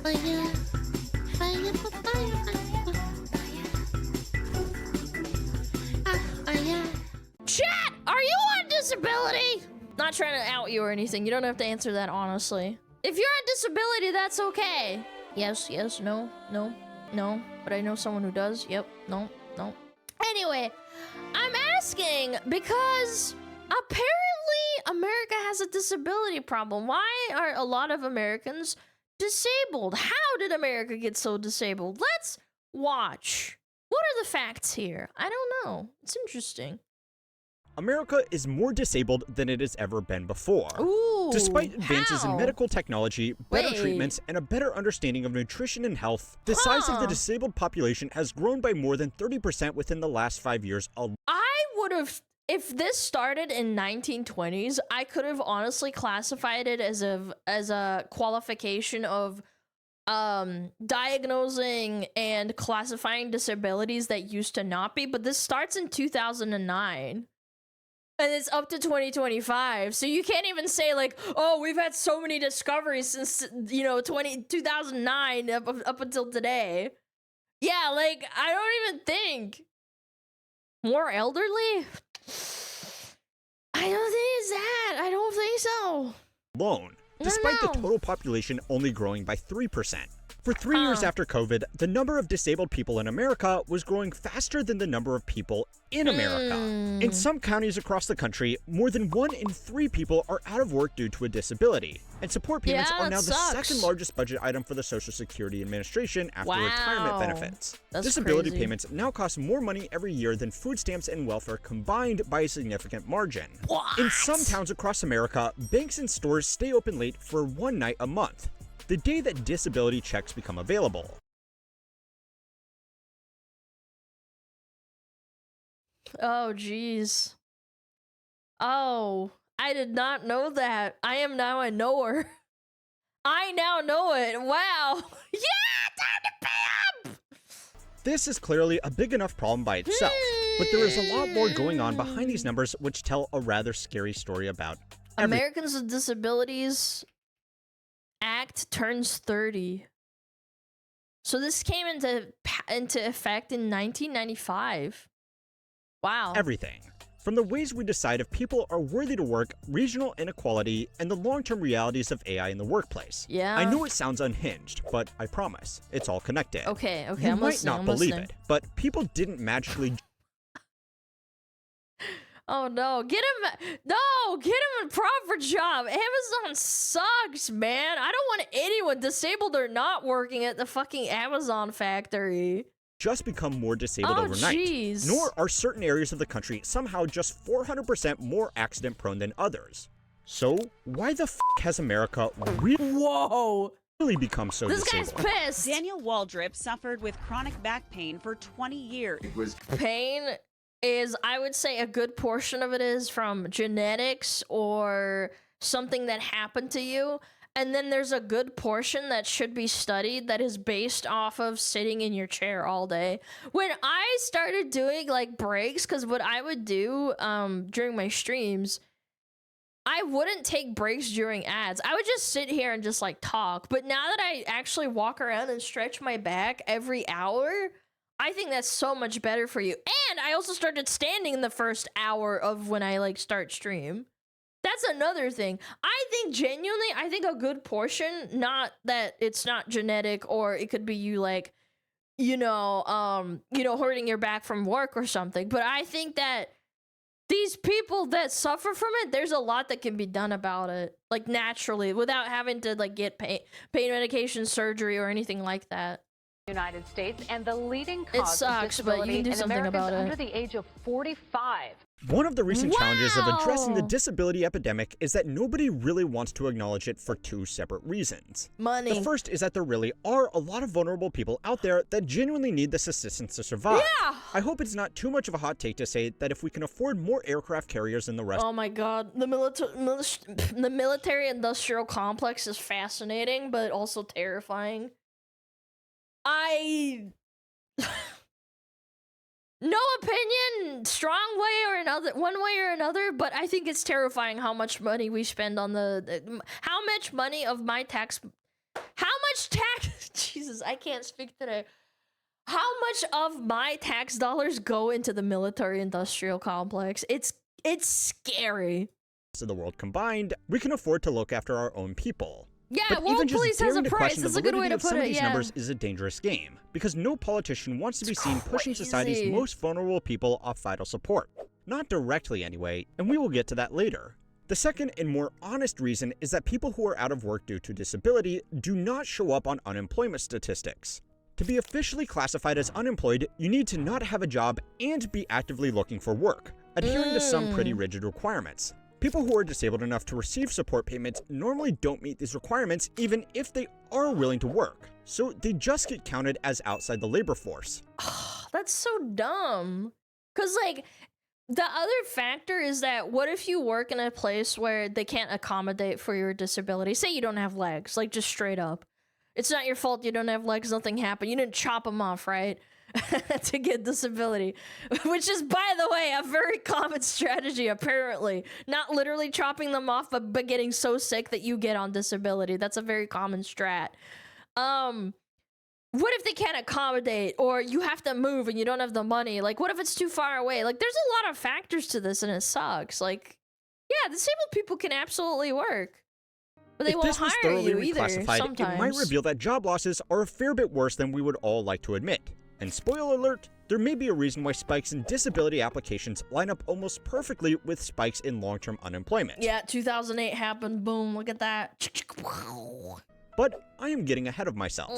Fire, fire, fire. Chat, are you on disability? Not trying to out you or anything. You don't have to answer that honestly. If you're on disability, that's okay. Yes, yes, no, no, no. But I know someone who does. Yep, no, no. Anyway, I'm asking because apparently America has a disability problem. Why are a lot of Americans disabled? How did America get so disabled? Let's watch. What are the facts here? I don't know. It's interesting. America is more disabled than it has ever been before. Ooh, despite advances how? in medical technology, better Wait. treatments, and a better understanding of nutrition and health, the size of the disabled population has grown by more than 30% within the last 5 years alone. I would have, if this started in 1920s, I could have honestly classified it as a qualification of diagnosing and classifying disabilities that used to not be, but this starts in 2009. And it's up to 2025, so you can't even say like, oh, we've had so many discoveries since, you know, 2009 up until today. Yeah, like, I don't even think. More elderly? I don't think it's that. I don't think so. Alone, despite the total population only growing by 3%. For 3 years after COVID, the number of disabled people in America was growing faster than the number of people in America. In some counties across the country, more than 1 in 3 people are out of work due to a disability, and support payments are now the second largest budget item for the Social Security Administration after retirement benefits. Disability payments now cost more money every year than food stamps and welfare combined by a significant margin. In some towns across America, banks and stores stay open late for 1 night a month, the day that disability checks become available. Oh, jeez. Oh, I did not know that. I am now a knower. I now know it. Wow. Yeah, time to pay up! This is clearly a big enough problem by itself, but there is a lot more going on behind these numbers which tell a rather scary story about Americans with Disabilities Act turns 30. So this came into effect in 1995. Wow. Everything. From the ways we decide if people are worthy to work, regional inequality, and the long-term realities of AI in the workplace. Yeah. I know it sounds unhinged, but I promise, it's all connected. Okay, You I'm might listening, not I'm believe listening. it, but people didn't magically Oh no, get him a proper job. Amazon sucks, man. I don't want anyone disabled or not working at the fucking Amazon factory. just become more disabled overnight. Geez. Nor are certain areas of the country somehow just 400% more accident prone than others. So, why the f has America really become so disabled? This guy's pissed. Daniel Waldrip suffered with chronic back pain for 20 years. Pain is, I would say, a good portion of it is from genetics or something that happened to you. And then there's a good portion that should be studied that is based off of sitting in your chair all day. When I started doing like breaks, because what I would do during my streams, I wouldn't take breaks during ads. I would just sit here and just like talk. But now that I actually walk around and stretch my back every hour, I think that's so much better for you. And I also started standing in the first hour of when I like start stream. That's another thing. I think genuinely, I think a good portion, not that it's not genetic or it could be you like, hurting your back from work or something. But I think that these people that suffer from it, there's a lot that can be done about it, like naturally, without having to like get pain medication, surgery, or anything like that. United States and the leading cause It sucks, of but you disability can do in something Americans about it. under the age of 45. One of the recent challenges of addressing the Wow. disability epidemic is that nobody really wants to acknowledge it for two separate reasons. Money. The first is that there really are a lot of vulnerable people out there that genuinely need this assistance to survive. Yeah. I hope it's not too much of a hot take to say that if we can afford more aircraft carriers than the rest Oh my god, the military industrial complex is fascinating, but also terrifying. No opinion, strong way or another, one way or another, but I think it's terrifying how much money we spend on how much money of my tax, how much tax Jesus, I can't speak today. How much of my tax dollars go into the military-industrial complex? It's scary. Of the world combined, we can afford to look after our own people. Yeah, but world even just police has a daring to price. question the That's a good way validity to of some put of it. these Yeah. numbers is a dangerous game, because no politician wants to be seen pushing society's crazy. most vulnerable people off vital support. Not directly anyway, and we will get to that later. The second and more honest reason is that people who are out of work due to disability do not show up on unemployment statistics. To be officially classified as unemployed, you need to not have a job and be actively looking for work, adhering to some pretty rigid requirements. People who are disabled enough to receive support payments normally don't meet these requirements even if they are willing to work, so they just get counted as outside the labor force. That's so dumb. Because, like, the other factor is that what if you work in a place where they can't accommodate for your disability? Say you don't have legs, like, just straight up. It's not your fault you don't have legs, nothing happened. You didn't chop them off, right? To get disability. Which is, by the way, a very common strategy, apparently. Not literally chopping them off, but getting so sick that you get on disability. That's a very common strat. What if they can't accommodate, or you have to move and you don't have the money? Like, what if it's too far away? Like, there's a lot of factors to this, and it sucks. Like, yeah, disabled people can absolutely work, but they If won't this was hire thoroughly you either. reclassified, Sometimes it might reveal that job losses are a fair bit worse than we would all like to admit. And spoiler alert, there may be a reason why spikes in disability applications line up almost perfectly with spikes in long-term unemployment. Yeah, 2008 happened. Boom, look at that. But I am getting ahead of myself.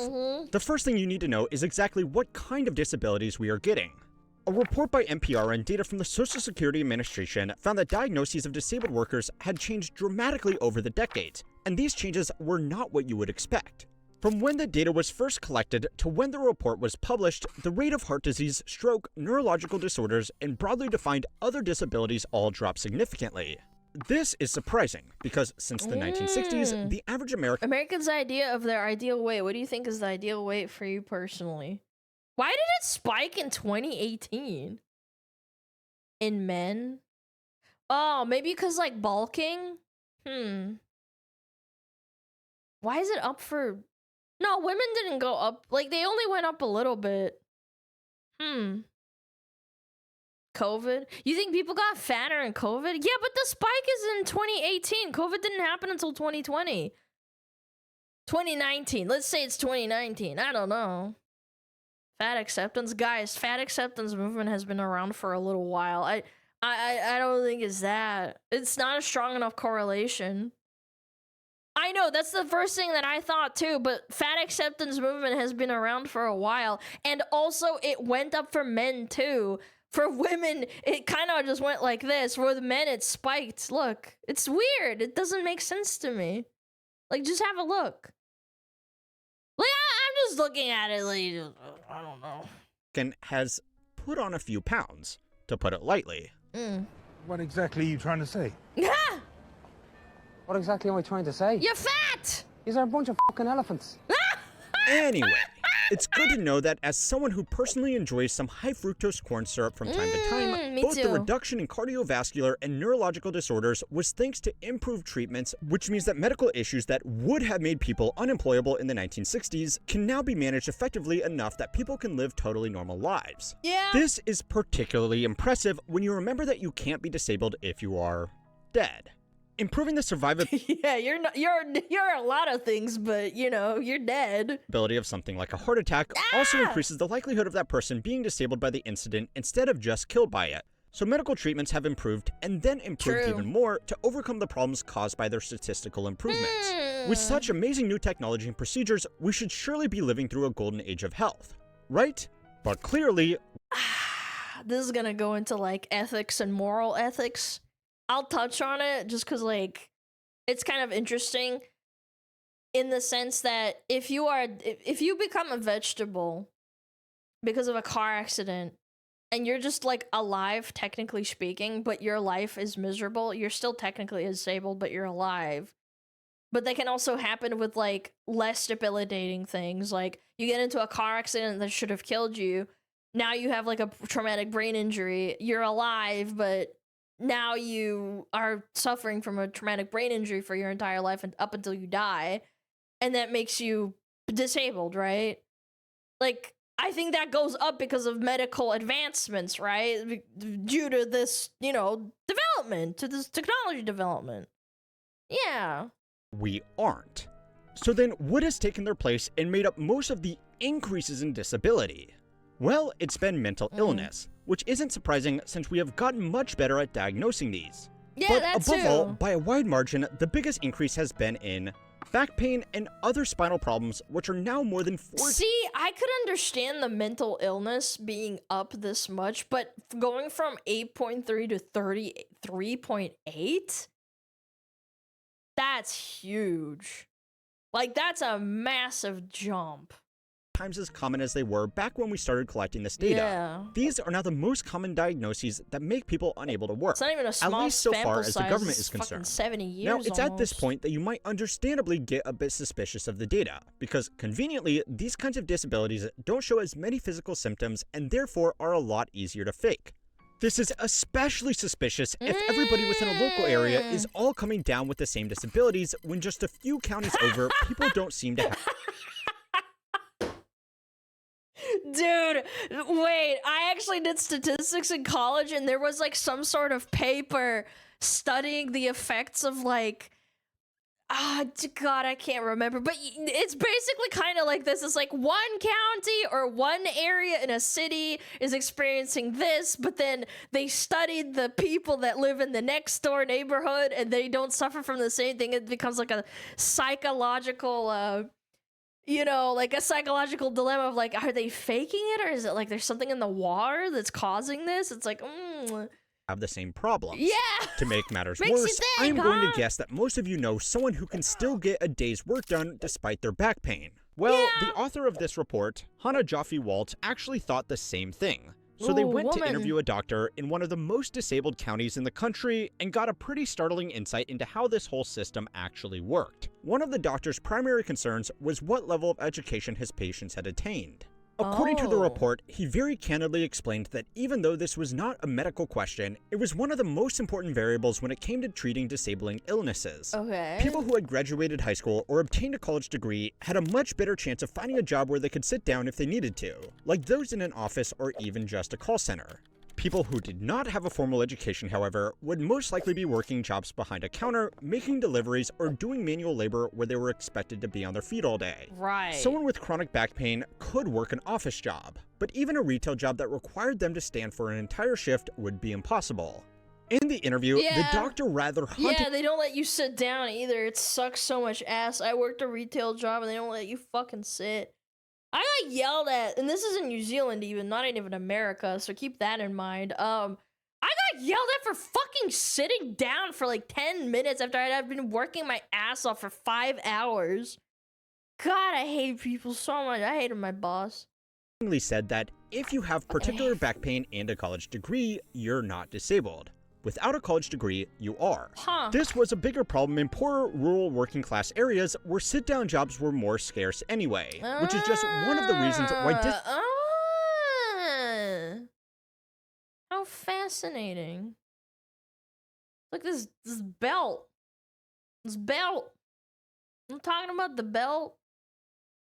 The first thing you need to know is exactly what kind of disabilities we are getting. A report by NPR and data from the Social Security Administration found that diagnoses of disabled workers had changed dramatically over the decades, and these changes were not what you would expect. From when the data was first collected to when the report was published, the rate of heart disease, stroke, neurological disorders, and broadly defined other disabilities all dropped significantly. This is surprising, because since the 1960s, the average American's idea of their ideal weight. What do you think is the ideal weight for you personally? Why did it spike in 2018? In men? Oh, maybe because, like, bulking? Why is it up for... No, women didn't go up. Like, they only went up a little bit. COVID? You think people got fatter in COVID? Yeah, but the spike is in 2018. COVID didn't happen until 2020. 2019. Let's say it's 2019. I don't know. Fat acceptance? Guys, fat acceptance movement has been around for a little while. I don't think it's that. It's not a strong enough correlation. I know, that's the first thing that I thought too, but fat acceptance movement has been around for a while, and also it went up for men too. For women, it kind of just went like this. For the men, it spiked. Look, it's weird. It doesn't make sense to me. Like, just have a look. Like, I'm just looking at it like, I don't know. has put on a few pounds, to put it lightly. What exactly are you trying to say? What exactly am I trying to say? You're fat! These are a bunch of fucking elephants. Anyway, it's good to know that as someone who personally enjoys some high fructose corn syrup from time to time, me both the too. reduction in cardiovascular and neurological disorders was thanks to improved treatments, which means that medical issues that would have made people unemployable in the 1960s can now be managed effectively enough that people can live totally normal lives. Yeah. This is particularly impressive when you remember that you can't be disabled if you are dead. Improving the survivability Yeah, you're a lot of things, but you know, you're dead. of something like a heart attack also increases the likelihood of that person being disabled by the incident instead of just killed by it. So medical treatments have improved and then improved True. even more to overcome the problems caused by their statistical improvements. With such amazing new technology and procedures, we should surely be living through a golden age of health, right? But clearly, This is gonna go into like ethics and moral ethics. I'll touch on it just because, like, it's kind of interesting in the sense that if you become a vegetable because of a car accident and you're just like alive, technically speaking, but your life is miserable, you're still technically disabled, but you're alive. But that can also happen with like less debilitating things. Like you get into a car accident that should have killed you. Now you have like a traumatic brain injury. You're alive, but now you are suffering from a traumatic brain injury for your entire life and up until you die. And that makes you disabled, right? like, I think that goes up because of medical advancements, right? Due to this, you know, development, to this technology development. Yeah. We aren't. So then, what has taken their place and made up most of the increases in disability? Well, it's been mental illness, which isn't surprising since we have gotten much better at diagnosing these. Yeah, but that above too. all, by a wide margin, the biggest increase has been in back pain and other spinal problems, which are now more than 40. See, I could understand the mental illness being up this much, but going from 8.3 to 33.8? That's huge. Like, that's a massive jump. Times as common as they were back when we started collecting this data. Yeah. These are now the most common diagnoses that make people unable to work. It's not even a small at least so sample far as the size, government it's is fucking concerned. 70 years Now, it's at this almost. point that you might understandably get a bit suspicious of the data, because conveniently, these kinds of disabilities don't show as many physical symptoms and therefore are a lot easier to fake. This is especially suspicious if everybody within a local area is all coming down with the same disabilities when just a few counties over, people don't seem to have. Dude, wait, I actually did statistics in college and there was like some sort of paper studying the effects of like, God, I can't remember, but it's basically kind of like this. It's like one county or one area in a city is experiencing this, but then they studied the people that live in the next door neighborhood and they don't suffer from the same thing. It becomes like a psychological, you know, like a psychological dilemma of like, are they faking it, or is it like there's something in the water that's causing this? It's like, have the same problems. yeah. To make matters Makes you worse, think, I am going huh? to guess that most of you know someone who can still get a day's work done despite their back pain. Well, Yeah. the author of this report, Hannah Jaffe Walt, actually thought the same thing. So they Ooh, went to woman. interview a doctor in one of the most disabled counties in the country and got a pretty startling insight into how this whole system actually worked. One of the doctor's primary concerns was what level of education his patients had attained. According to the Oh. report, he very candidly explained that even though this was not a medical question, it was one of the most important variables when it came to treating disabling illnesses. Okay. People who had graduated high school or obtained a college degree had a much better chance of finding a job where they could sit down if they needed to, like those in an office or even just a call center. People who did not have a formal education, however, would most likely be working jobs behind a counter, making deliveries, or doing manual labor where they were expected to be on their feet all day. Right. Someone with chronic back pain could work an office job, but even a retail job that required them to stand for an entire shift would be impossible. In the interview, the Yeah. doctor rather hunted. Yeah, they don't let you sit down either. It sucks so much ass. I worked a retail job and they don't let you fucking sit. I got yelled at, and this is in New Zealand even, not even America, so keep that in mind. I got yelled at for fucking sitting down for like 10 minutes after I'd been working my ass off for 5 hours. God, I hate people so much. I hated my boss. said that if you have particular back pain and a college degree, you're not disabled. Without a college degree, you are. Huh. This was a bigger problem in poorer, rural, working-class areas where sit-down jobs were more scarce anyway, which is just one of the reasons why How fascinating. Look, this belt. This belt. I'm talking about the belt.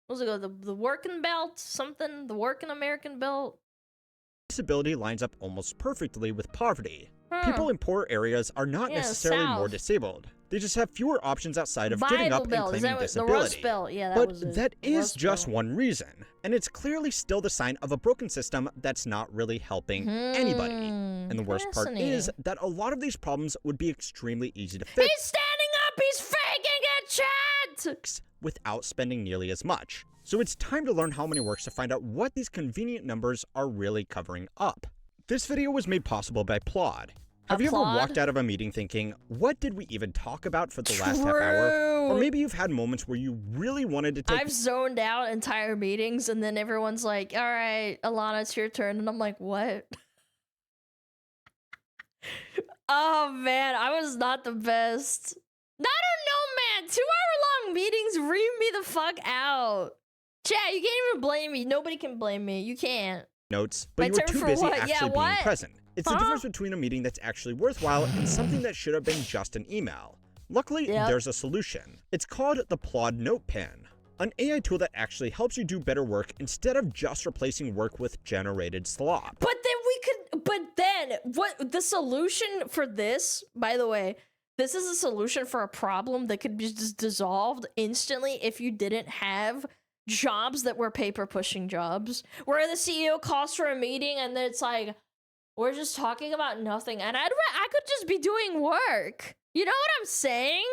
What's it called? The working belt? Something? The working American belt? disability lines up almost perfectly with poverty. Huh. People in poor areas are not Yeah, necessarily more South. disabled. They just have fewer options outside of getting Bible up and belt. Is claiming that what, the disability. Rust Belt? Yeah, that But was it. that is Rust just Belt. one reason, and it's clearly still the sign of a broken system that's not really helping anybody. And the worst part is Fascinating. that a lot of these problems would be extremely easy to fix He's standing up! He's faking it, chat! without spending nearly as much. So it's time to learn how many works to find out what these convenient numbers are really covering up. This video was made possible by Plod. Have you ever Applaud? walked out of a meeting thinking, what did we even talk about for the last half hour? Or True. maybe you've had moments where you really wanted to take I've zoned out entire meetings, and then everyone's like, all right, Alana, it's your turn. And I'm like, what? Oh, man, I was not the best. I don't know, man. 2-hour-long meetings ream me the fuck out. Chat, you can't even blame me. Nobody can blame me. You can't. notes, but My you were turn too for busy what? actually Yeah, being what? present. It's the Huh? difference between a meeting that's actually worthwhile and something that should have been just an email. Luckily, Yep. there's a solution. It's called the Plod Note Pen. an AI tool that actually helps you do better work instead of just replacing work with generated slop. What the solution for this, by the way, this is a solution for a problem that could be just dissolved instantly if you didn't have jobs that were paper pushing jobs, where the CEO calls for a meeting and then it's like, we're just talking about nothing, and I could just be doing work. You know what I'm saying?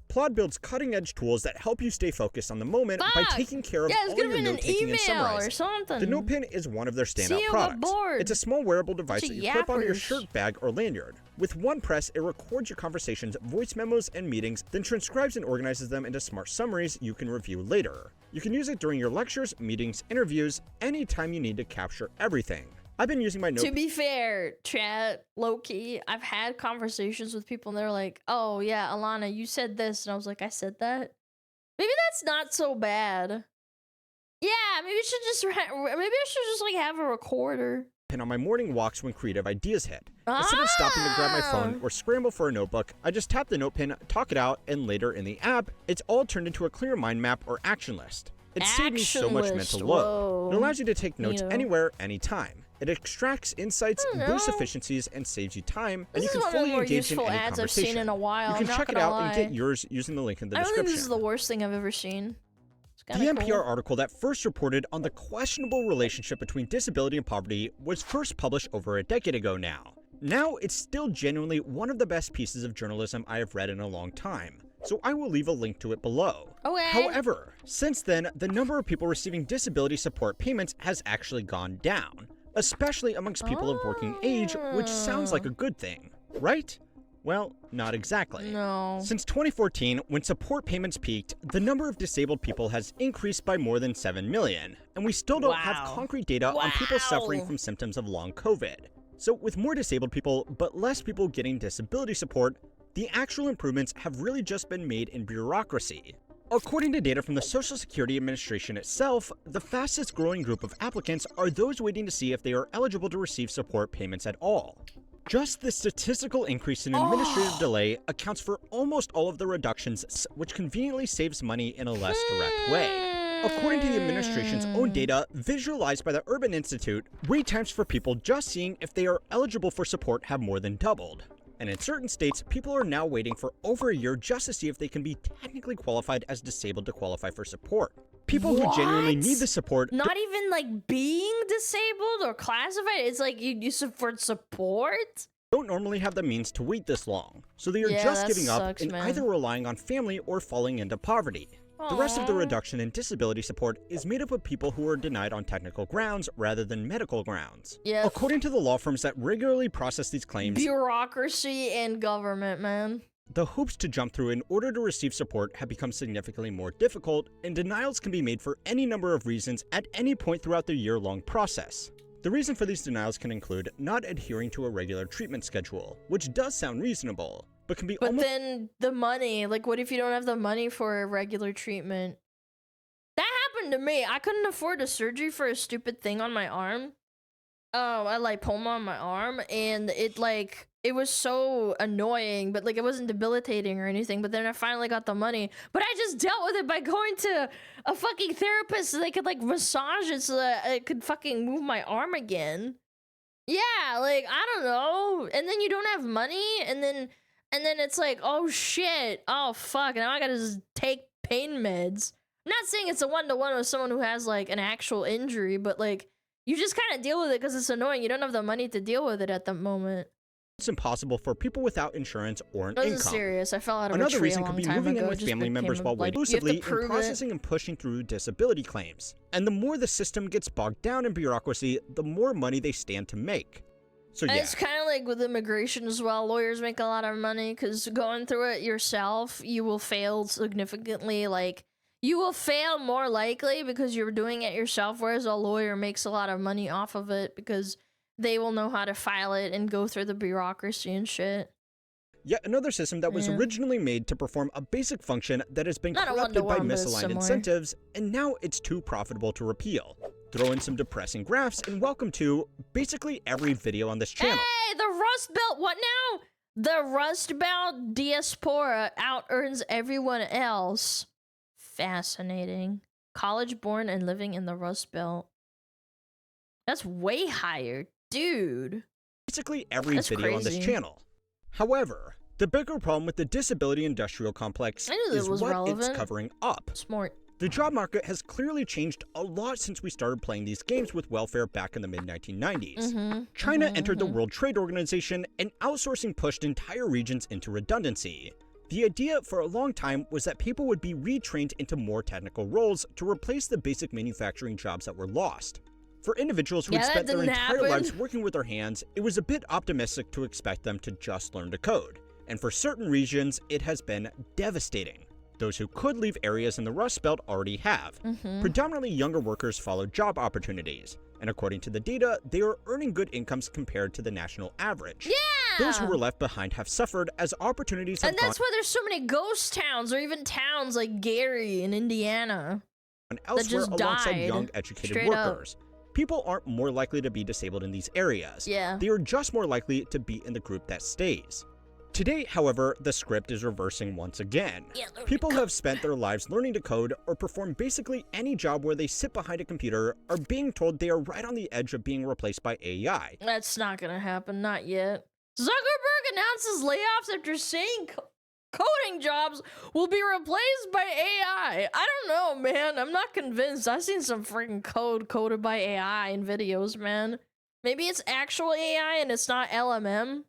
Plod builds cutting-edge tools that help you stay focused on the moment by taking care of all your note-taking and summarizing. Or something. The Note Pen is one of their standout CEO products. bored. It's a small wearable device Bunch that of you clip onto your yappers. shirt, bag, or lanyard. With one press, it records your conversations, voice memos, and meetings, then transcribes and organizes them into smart summaries you can review later. You can use it during your lectures, meetings, interviews, anytime you need to capture everything. I've been using my Note To be fair, chat, low-key, I've had conversations with people and they're like, oh yeah, Alana, you said this. And I was like, I said that? Maybe that's not so bad. Yeah, maybe I should just like have a recorder. Pen on my morning walks when creative ideas hit. Instead of stopping to grab my phone or scramble for a notebook, I just tap the Note Pen, talk it out, and later in the app, it's all turned into a clear mind map or action list. It saved me so much mental load. It allows you to take notes anywhere, anytime. It extracts insights, boosts efficiencies, and saves you time, and you can fully engage in any ads I've seen conversation. in a while. You can check it out and get yours using the link in the I don't description. think this is the worst thing I've ever seen. The NPR article that first reported on the questionable relationship between disability and poverty was first published over a decade ago now. Now, it's still genuinely one of the best pieces of journalism I have read in a long time, so I will leave a link to it below. Okay. However, since then, the number of people receiving disability support payments has actually gone down, especially amongst people of working age, which sounds like a good thing, right? Well, not exactly. No. Since 2014, when support payments peaked, the number of disabled people has increased by more than 7 million, and we still don't have concrete data on people suffering from symptoms of long COVID. So with more disabled people, but less people getting disability support, the actual improvements have really just been made in bureaucracy. According to data from the Social Security Administration itself, the fastest growing group of applicants are those waiting to see if they are eligible to receive support payments at all. Just the statistical increase in administrative delay accounts for almost all of the reductions, which conveniently saves money in a less direct way. According to the administration's own data, visualized by the Urban Institute, wait times for people just seeing if they are eligible for support have more than doubled. And in certain states, people are now waiting for over a year just to see if they can be technically qualified as disabled to qualify for support. People who genuinely need the support— Not even like being disabled or classified, it's like you use it for support? don't normally have the means to wait this long, so they are just giving up and either relying on family or falling into poverty. The rest of the reduction in disability support is made up of people who are denied on technical grounds rather than medical grounds. According to the law firms that regularly process these claims, bureaucracy and government, man. The hoops to jump through in order to receive support have become significantly more difficult, and denials can be made for any number of reasons at any point throughout the year-long process. The reason for these denials can include not adhering to a regular treatment schedule, which does sound reasonable, but can be almost— then the money, like what if you don't have the money for a regular treatment? That happened to me. I couldn't afford a surgery for a stupid thing on my arm. I like poma on my arm, and it was so annoying, but like it wasn't debilitating or anything. But then I finally got the money, but I just dealt with it by going to a fucking therapist so they could like massage it so that it could fucking move my arm again. Yeah, like I don't know. And then you don't have money, and then it's like, oh shit, oh fuck, now I gotta just take pain meds. I'm not saying it's a one-to-one with someone who has like an actual injury, but like you just kind of deal with it because it's annoying. You don't have the money to deal with it at the moment. It's impossible for people without insurance or an This income. is serious. I fell out of Another a tree reason a could long be time moving ago. in It with just family members became, while like, waiting you have to exclusively in prove it. processing and pushing through disability claims. And the more the system gets bogged down in bureaucracy, the more money they stand to make. So And yeah. it's kind of like with immigration as well. Lawyers make a lot of money because going through it yourself, you will fail significantly. Like, you will fail more likely because you're doing it yourself, whereas a lawyer makes a lot of money off of it because they will know how to file it and go through the bureaucracy and shit. Yet another system that was originally made to perform a basic function that has been Not a corrupted by one-to-one, but it's misaligned similar. incentives, and now it's too profitable to repeal. Throw in some depressing graphs, and welcome to basically every video on this channel. Hey, the Rust Belt, what now? The Rust Belt diaspora out-earns everyone else. Fascinating. College born and living in the Rust Belt. That's way higher, dude. Basically every That's video on this crazy. channel. However, the bigger problem with the disability industrial complex I knew that is was what relevant. it's covering up. Smart. The job market has clearly changed a lot since we started playing these games with welfare back in the mid-1990s. China entered the World Trade Organization, and outsourcing pushed entire regions into redundancy. The idea for a long time was that people would be retrained into more technical roles to replace the basic manufacturing jobs that were lost. For individuals who had Yeah, that spent their didn't entire happen. lives working with their hands, it was a bit optimistic to expect them to just learn to code. And for certain regions, it has been devastating. Those who could leave areas in the Rust Belt already have. Predominantly younger workers followed job opportunities, and according to the data, they are earning good incomes compared to the national average. Yeah! Those who were left behind have suffered as opportunities have And that's why there's so many ghost towns, or even towns like Gary in Indiana. gone elsewhere just alongside died. young, educated Straight up. workers. People aren't more likely to be disabled in these areas. Yeah. They are just more likely to be in the group that stays. Today, however, the script is reversing once again. Yeah, learn to People who have spent their lives learning to code or perform basically any job where they sit behind a computer are being told they are right on the edge of being replaced by AI. That's not gonna happen, not yet. Zuckerberg announces layoffs after saying coding jobs will be replaced by AI. I don't know, man. I'm not convinced. I've seen some freaking code coded by AI in videos, man. Maybe it's actual AI and it's not LMM.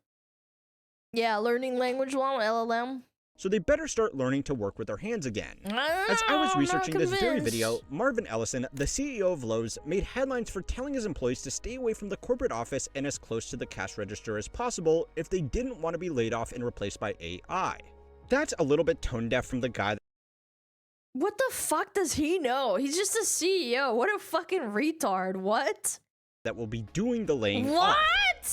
Yeah, learning language one, LLM. So they better start learning to work with their hands again. I don't As I was know, I'm researching not this very convinced. video, Marvin Ellison, the CEO of Lowe's, made headlines for telling his employees to stay away from the corporate office and as close to the cash register as possible if they didn't want to be laid off and replaced by AI. That's a little bit tone deaf from the guy What the fuck does he know? He's just a CEO. What a fucking retard. What? that will be doing the laying What? off.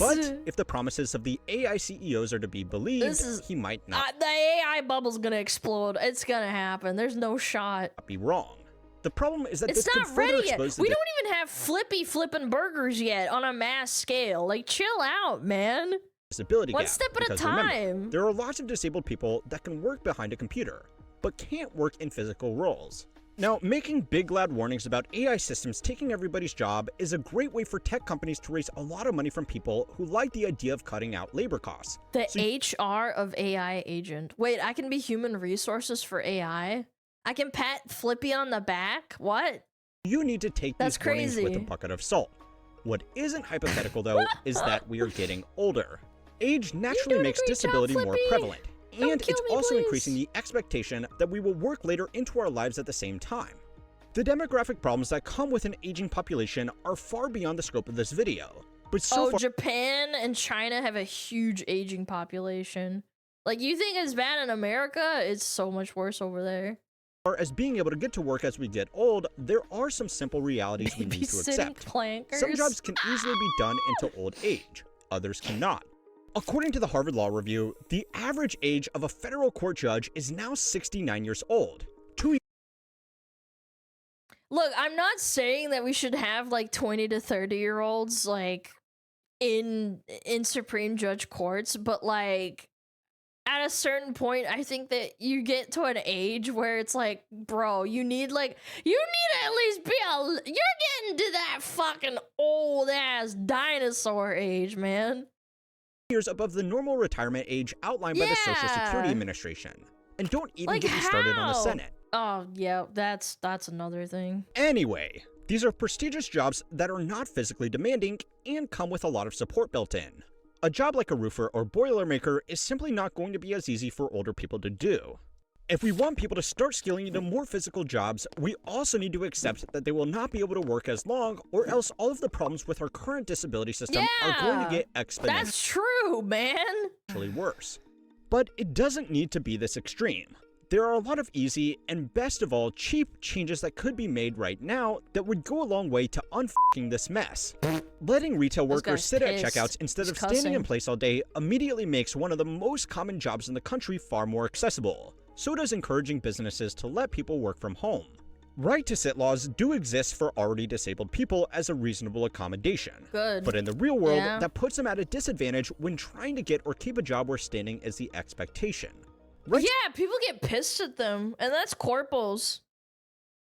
But if the promises of the AI CEOs are to be believed, This is- he might not The AI bubble's gonna explode. It's gonna happen. There's no shot. be wrong. The problem is that It's this could not further ready yet. expose the We don't even have flipping burgers yet on a mass scale. Like, chill out, man. disability One gap. step at a Because remember, time. there are lots of disabled people that can work behind a computer, but can't work in physical roles. Now, making big loud warnings about AI systems taking everybody's job is a great way for tech companies to raise a lot of money from people who like the idea of cutting out labor costs. The So HR of AI agent. Wait, I can be human resources for AI? I can pat Flippy on the back? What? you need to take That's these warnings with a crazy. bucket of salt. What isn't hypothetical, though, is that we are getting older. Age naturally doing a makes great job, disability more Flippy. prevalent. Don't And kill it's me, also please. increasing the expectation that we will work later into our lives at the same time. The demographic problems that come with an aging population are far beyond the scope of this video. But so far Japan and China have a huge aging population. Like, you think it's bad in America? It's so much worse over there. as being able to get to work as we get old, there are some simple realities we need to Babysitting accept. clankers. Some jobs can easily be done into old age, others cannot. According to the Harvard Law Review, the average age of a federal court judge is now 69 years old. 2 Look, I'm not saying that we should have like 20 to 30-year-olds like in Supreme Judge courts, but like at a certain point, I think that you get to an age where it's like, bro, you need to at least be you're getting to that fucking old ass dinosaur age, man. years above the normal retirement age outlined by the Social Security Yeah. Administration. And don't even Like, get me started on the how? Senate. Oh, yeah, that's another thing. Anyway, these are prestigious jobs that are not physically demanding and come with a lot of support built in. A job like a roofer or boilermaker is simply not going to be as easy for older people to do. If we want people to start scaling into more physical jobs, we also need to accept that they will not be able to work as long, or else all of the problems with our current disability system are going to get That's exponentially true, man. worse. But it doesn't need to be this extreme. There are a lot of easy, and best of all, cheap changes that could be made right now that would go a long way to unfucking this mess. Letting retail workers guy's sit at pissed. checkouts instead He's of standing in cussing. place all day immediately makes one of the most common jobs in the country far more accessible. So does encouraging businesses to let people work from home. Right to sit laws do exist for already disabled people as a reasonable accommodation. Good. But in the real world, Yeah. that puts them at a disadvantage when trying to get or keep a job where standing is the expectation. Right Yeah, people get pissed at them, and that's corpos.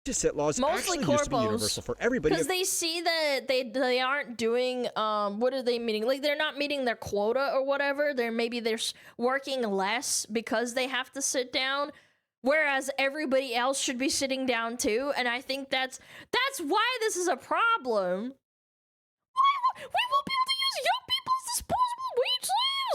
to sit laws Mostly actually used to be corpos. universal for everybody. Because they see that they aren't doing what are they meeting? Like they're not meeting their quota or whatever. They're working less because they have to sit down, whereas everybody else should be sitting down too. And I think that's why this is a problem. We won't be able to use young people as disposable wage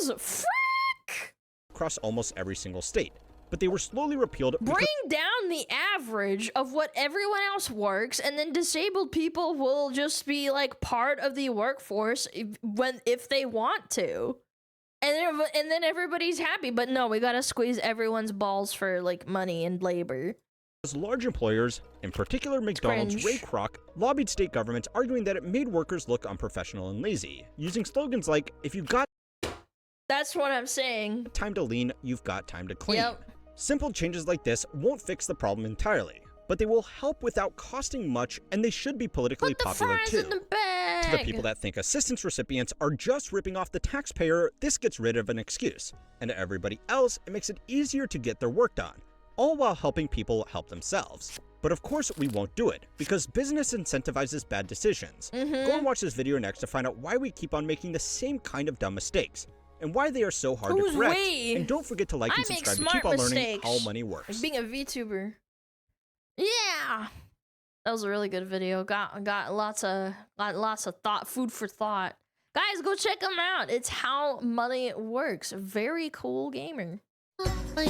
slaves. Frick! across almost every single state. But they were slowly repealed because Bring down the average of what everyone else works, and then disabled people will just be like part of the workforce if they want to, and then everybody's happy. But no, we gotta squeeze everyone's balls for like money and labor. large employers, in particular McDonald's cringe. Ray Kroc, lobbied state governments arguing that it made workers look unprofessional and lazy, using slogans like, if you've got That's what I'm saying. time to lean, you've got time to clean. Yep. Simple changes like this won't fix the problem entirely, but they will help without costing much, and they should be politically Put the popular fries too. in the bag. To the people that think assistance recipients are just ripping off the taxpayer, this gets rid of an excuse. And to everybody else, it makes it easier to get their work done, all while helping people help themselves. But of course we won't do it, because business incentivizes bad decisions. Go and watch this video next to find out why we keep on making the same kind of dumb mistakes, and why they are so hard Who's to correct. we? And don't forget to like and I make subscribe to keep smart on learning mistakes. how money works. Like being a VTuber. Yeah. That was a really good video. Got lots of food for thought. Guys, go check them out. It's How Money Works. Very cool gamer. Bye.